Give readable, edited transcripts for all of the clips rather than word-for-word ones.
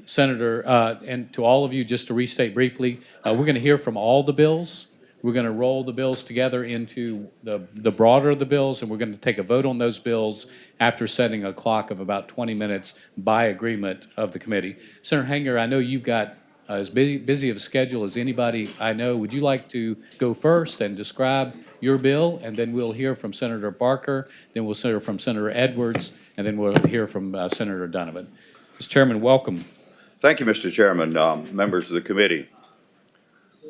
Senator, and to all of you, just to restate briefly, we're going to hear from all the bills. We're going to roll the bills together into the broader of the bills, and we're going to take a vote on those bills after setting a clock of about 20 minutes by agreement of the committee. Senator Hanger, I know you've got as busy of a schedule as anybody I know. Would you like to go first and describe your bill, and then we'll hear from Senator Barker, then we'll hear from Senator Edwards, and then we'll hear from Senator Donovan. Mr. Chairman, welcome. Thank you, Mr. Chairman, members of the committee.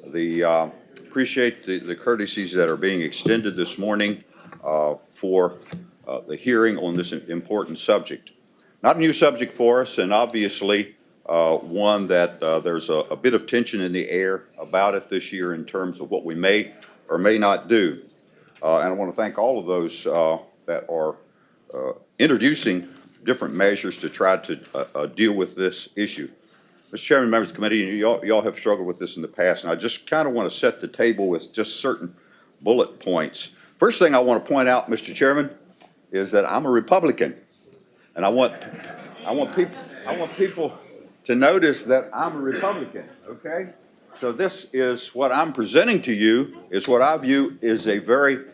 Appreciate the courtesies that are being extended this morning for the hearing on this important subject. Not a new subject for us, and obviously one that there's a bit of tension in the air about it this year in terms of what we may or may not do. And I want to thank all of those that are introducing different measures to try to deal with this issue. Mr. Chairman, members of the committee, y'all have struggled with this in the past, and I just kind of want to set the table with just certain bullet points. First thing I want to point out, Mr. Chairman, is that I'm a Republican, and I want people to notice that I'm a Republican. Okay, so this is what I'm presenting to you is what I view is a very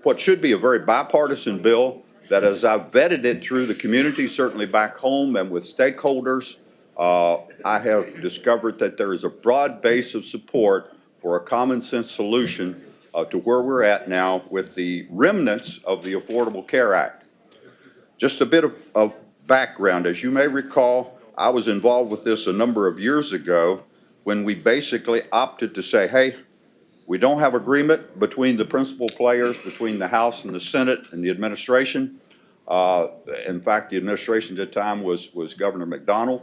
what should be a very bipartisan bill that, as I've vetted it through the community, certainly back home and with stakeholders, I have discovered that there is a broad base of support for a common sense solution to where we're at now with the remnants of the Affordable Care Act. Just a bit of background. As you may recall, I was involved with this a number of years ago when we basically opted to say, hey, we don't have agreement between the principal players, between the House and the Senate and the administration. In fact, the administration at the time was Governor McDonnell.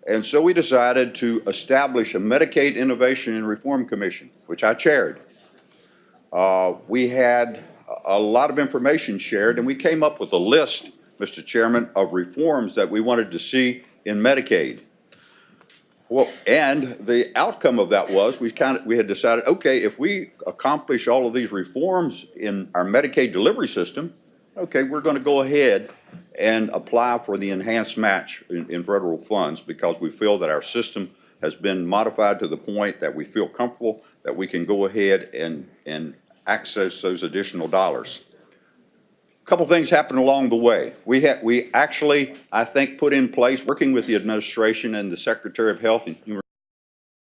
And so we decided to establish a Medicaid Innovation and Reform Commission, which I chaired. We had a lot of information shared, and we came up with a list, Mr. Chairman, of reforms that we wanted to see in Medicaid. Well, and the outcome of that was we had decided, okay, if we accomplish all of these reforms in our Medicaid delivery system, okay, we're going to go ahead and apply for the enhanced match in federal funds because we feel that our system has been modified to the point that we feel comfortable that we can go ahead and access those additional dollars. A couple things happened along the way. We actually, I think, put in place, working with the administration and the Secretary of Health and Human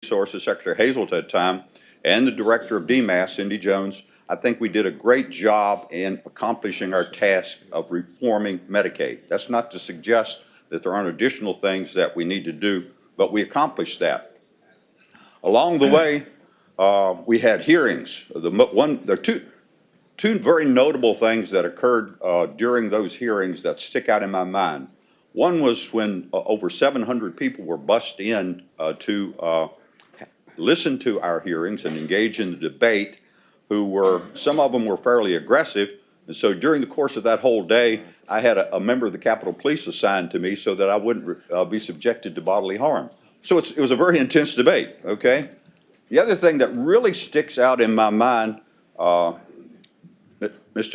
Resources, Secretary Hazelton at the time, and the Director of DMAS, Cindy Jones, I think we did a great job in accomplishing our task of reforming Medicaid. That's not to suggest that there aren't additional things that we need to do, but we accomplished that. Along the way, we had hearings. There are two very notable things that occurred during those hearings that stick out in my mind. One was when over 700 people were bussed in to listen to our hearings and engage in the debate, some of them were fairly aggressive. And so during the course of that whole day, I had a member of the Capitol Police assigned to me so that I wouldn't be subjected to bodily harm. So it was a very intense debate, okay? The other thing that really sticks out in my mind, Mr.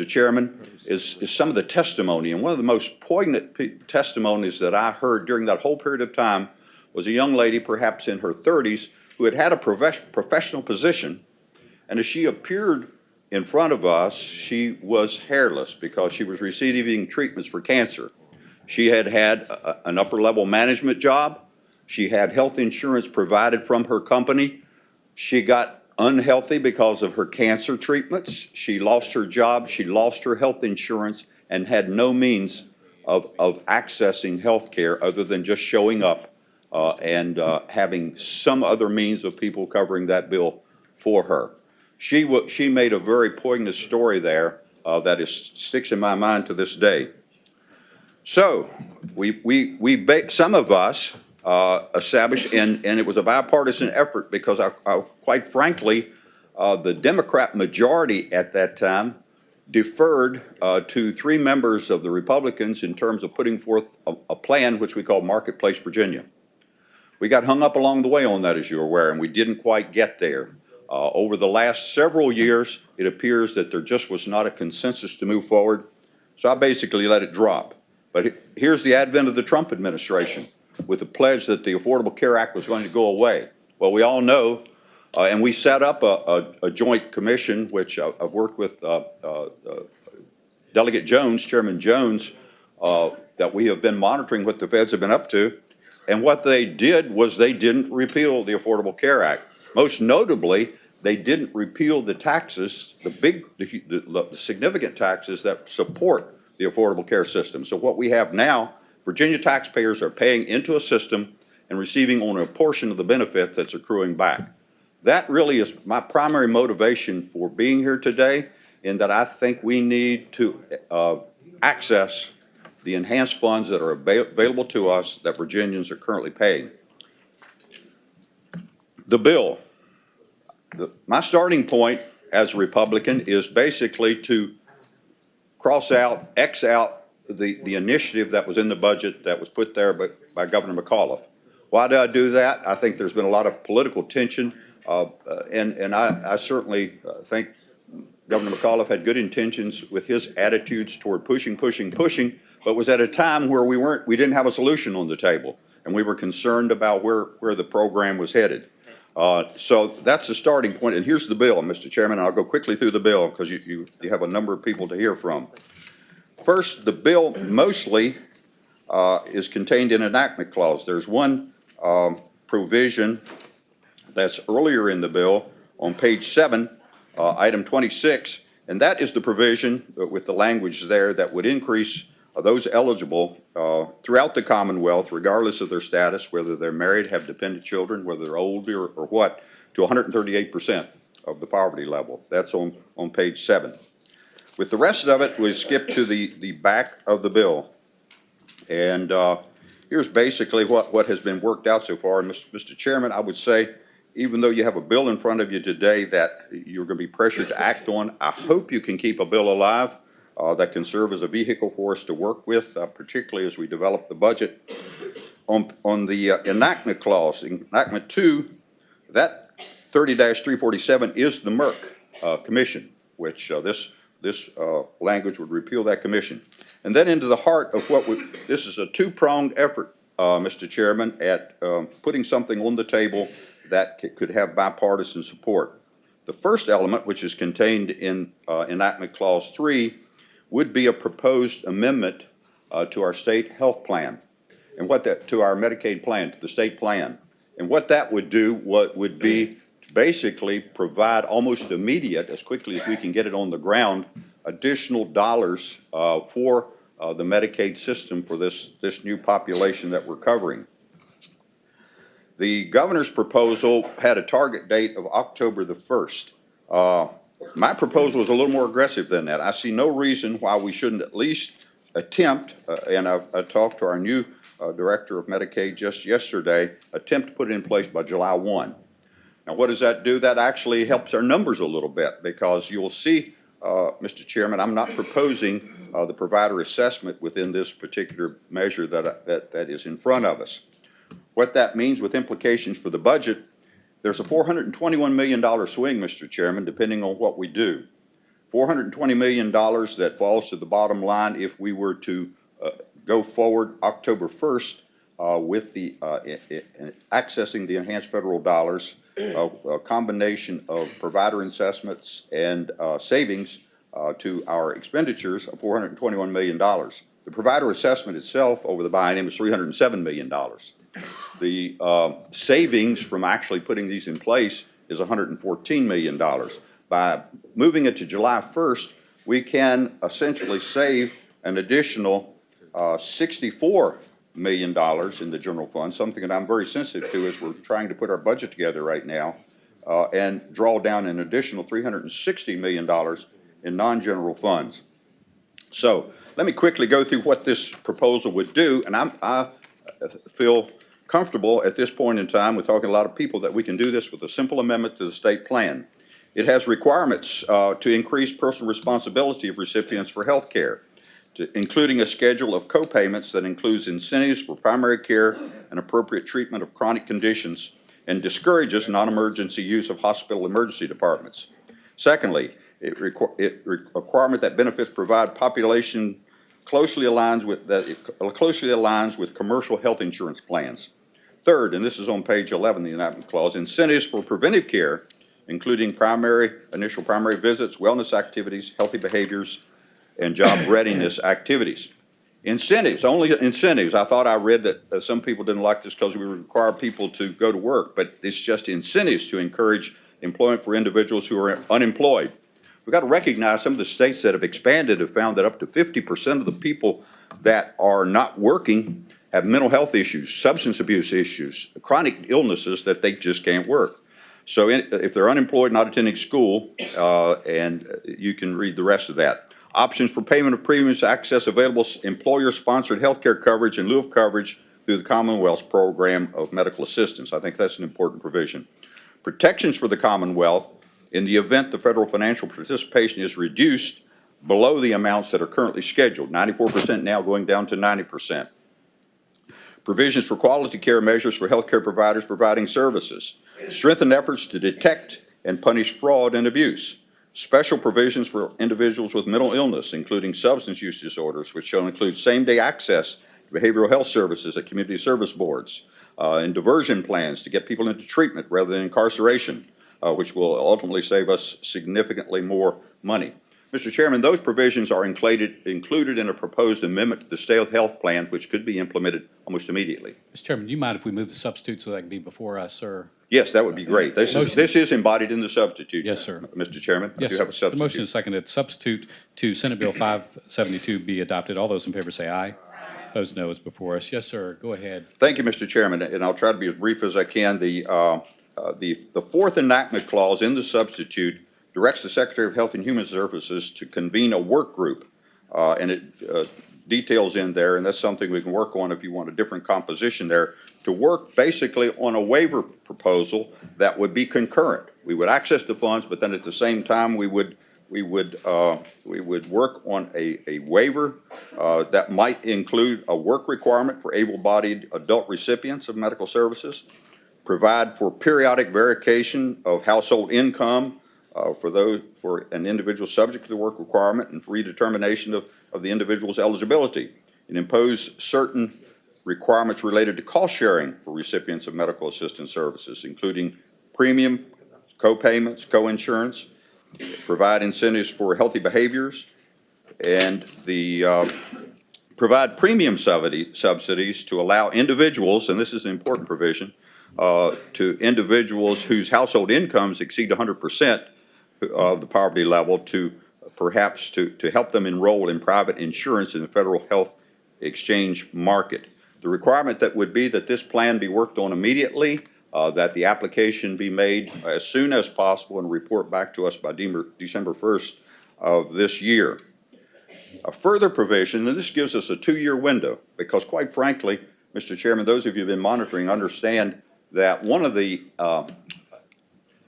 Chairman, is some of the testimony. And one of the most poignant testimonies that I heard during that whole period of time was a young lady, perhaps in her 30s, who had a professional position. And as she appeared in front of us, she was hairless because she was receiving treatments for cancer. She had an upper-level management job. She had health insurance provided from her company. She got unhealthy because of her cancer treatments. She lost her job. She lost her health insurance and had no means of accessing health care other than just showing up and having some other means of people covering that bill for her. She made a very poignant story there that sticks in my mind to this day. So some of us established, and it was a bipartisan effort because quite frankly, the Democrat majority at that time deferred to 3 members of the Republicans in terms of putting forth a plan which we call Marketplace Virginia. We got hung up along the way on that, as you're aware, and we didn't quite get there. Over the last several years, it appears that there just was not a consensus to move forward, so I basically let it drop. But here's the advent of the Trump administration. with the pledge that the Affordable Care Act was going to go away. Well, we all know, and we set up a joint commission, which I've worked with Delegate Jones, Chairman Jones, that we have been monitoring what the feds have been up to. And what they did was they didn't repeal the Affordable Care Act. Most notably, they didn't repeal the taxes, the significant taxes that support the Affordable Care system. So what we have now, Virginia taxpayers are paying into a system and receiving only a portion of the benefit that's accruing back. That really is my primary motivation for being here today, in that I think we need to access the enhanced funds that are available to us that Virginians are currently paying. The bill. My starting point as a Republican is basically to X out the initiative that was in the budget that was put there by Governor McAuliffe. Why did I do that? I think there's been a lot of political tension, and I certainly think Governor McAuliffe had good intentions with his attitudes toward pushing, but was at a time where we didn't have a solution on the table, and we were concerned about where the program was headed. So that's the starting point, and here's the bill, Mr. Chairman, and I'll go quickly through the bill because you have a number of people to hear from. First, the bill mostly is contained in an enactment clause. There's one provision that's earlier in the bill on page 7, item 26, and that is the provision with the language there that would increase those eligible throughout the Commonwealth, regardless of their status, whether they're married, have dependent children, whether they're old or what, to 138% of the poverty level. That's on page 7. With the rest of it, we skip to the back of the bill. And here's basically what has been worked out so far. And Mr. Chairman, I would say, even though you have a bill in front of you today that you're going to be pressured to act on, I hope you can keep a bill alive that can serve as a vehicle for us to work with, particularly as we develop the budget. On the enactment clause, enactment 2, that 30-347 is the Merck Commission, which this language would repeal that commission. And then into the heart of this is a two-pronged effort, Mr. Chairman, at putting something on the table that could have bipartisan support. The first element, which is contained in enactment clause 3, would be a proposed amendment to our state health plan, and to our Medicaid plan, to the state plan. And what that would do, would be basically provide almost immediate, as quickly as we can get it on the ground, additional dollars for the Medicaid system for this new population that we're covering. The governor's proposal had a target date of October the 1st. My proposal is a little more aggressive than that. I see no reason why we shouldn't at least attempt, and I talked to our new director of Medicaid just yesterday, attempt to put it in place by July 1. Now, what does that do? That actually helps our numbers a little bit, because you'll see, Mr. Chairman, I'm not proposing the provider assessment within this particular measure that is in front of us. What that means with implications for the budget, there's a $421 million swing, Mr. Chairman, depending on what we do. $420 million that falls to the bottom line if we were to go forward October 1st with the accessing the enhanced federal dollars, a combination of provider assessments and savings to our expenditures of $421 million. The provider assessment itself over the biennium is $307 million. The savings from actually putting these in place is $114 million. By moving it to July 1st, we can essentially save an additional $64 million in the general fund, something that I'm very sensitive to as we're trying to put our budget together right now, and draw down an additional $360 million in non-general funds. So let me quickly go through what this proposal would do, and I feel comfortable at this point in time with talking to a lot of people that we can do this with a simple amendment to the state plan. It has requirements to increase personal responsibility of recipients for health care, including a schedule of co-payments that includes incentives for primary care and appropriate treatment of chronic conditions, and discourages non-emergency use of hospital emergency departments. Secondly, a requirement that benefits provide population closely aligns with commercial health insurance plans. Third, and this is on page 11, the enactment clause, incentives for preventive care, including initial primary visits, wellness activities, healthy behaviors, and job readiness activities. Incentives, only incentives. I thought I read that some people didn't like this because we require people to go to work, but it's just incentives to encourage employment for individuals who are unemployed. We've got to recognize some of the states that have expanded have found that up to 50% of the people that are not working have mental health issues, substance abuse issues, chronic illnesses that they just can't work. So if they're unemployed, not attending school, and you can read the rest of that. Options for payment of premiums, access available employer-sponsored health care coverage in lieu of coverage through the Commonwealth's program of medical assistance. I think that's an important provision. Protections for the Commonwealth in the event the federal financial participation is reduced below the amounts that are currently scheduled, 94% now going down to 90%. Provisions for quality care measures for healthcare providers providing services. Strengthened efforts to detect and punish fraud and abuse. Special provisions for individuals with mental illness, including substance use disorders, which shall include same-day access to behavioral health services at community service boards, and diversion plans to get people into treatment rather than incarceration, which will ultimately save us significantly more money. Mr. Chairman, those provisions are included in a proposed amendment to the State Health Plan, which could be implemented almost immediately. Mr. Chairman, do you mind if we move the substitute so that can be before us, sir? Yes, that would be great. This is embodied in the substitute. Yes, sir. Mr. Chairman, Yes, I do have a substitute. The motion is seconded. Substitute to Senate Bill 572 be adopted. All those in favor say aye. Opposed, no. It's before us. Yes, sir. Go ahead. Thank you, Mr. Chairman, and I'll try to be as brief as I can. The fourth enactment clause in the substitute directs the Secretary of Health and Human Services to convene a work group, and it details in there, and that's something we can work on if you want a different composition there, to work basically on a waiver proposal that would be concurrent. We would access the funds, but then at the same time we would work on a waiver that might include a work requirement for able-bodied adult recipients of medical services, provide for periodic verification of household income for an individual subject to the work requirement, and for redetermination of the individual's eligibility, and impose certain requirements related to cost sharing for recipients of medical assistance services, including premium, co-payments, co-insurance, provide incentives for healthy behaviors, and provide premium subsidies to allow individuals, and this is an important provision, to individuals whose household incomes exceed 100% of the poverty level to perhaps to help them enroll in private insurance in the federal health exchange market. The requirement that would be that this plan be worked on immediately, that the application be made as soon as possible and report back to us by December 1st of this year. A further provision, and this gives us a 2-year window, because quite frankly, Mr. Chairman, those of you who have been monitoring understand that one of the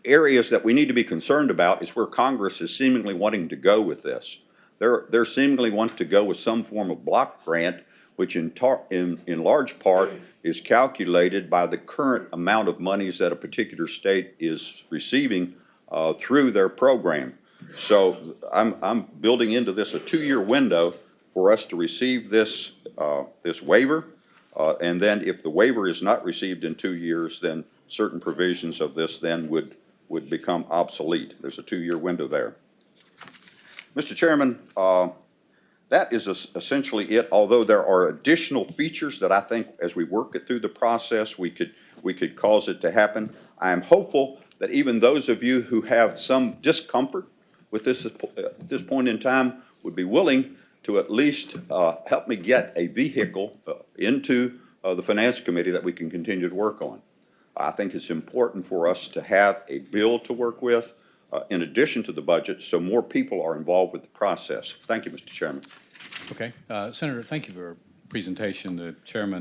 areas that we need to be concerned about is where Congress is seemingly wanting to go with this. They're seemingly want to go with some form of block grant, which in large part is calculated by the current amount of monies that a particular state is receiving through their program. So I'm building into this a 2-year window for us to receive this waiver, and then if the waiver is not received in 2 years, then certain provisions of this then would become obsolete. There's a 2-year window there. Mr. Chairman, that is essentially it, although there are additional features that I think as we work it through the process, we could cause it to happen. I am hopeful that even those of you who have some discomfort with this at this point in time would be willing to at least help me get a vehicle into the Finance Committee that we can continue to work on. I think it's important for us to have a bill to work with in addition to the budget, so more people are involved with the process. Thank you, Mr. Chairman. Okay. Senator, thank you for your presentation. The chairman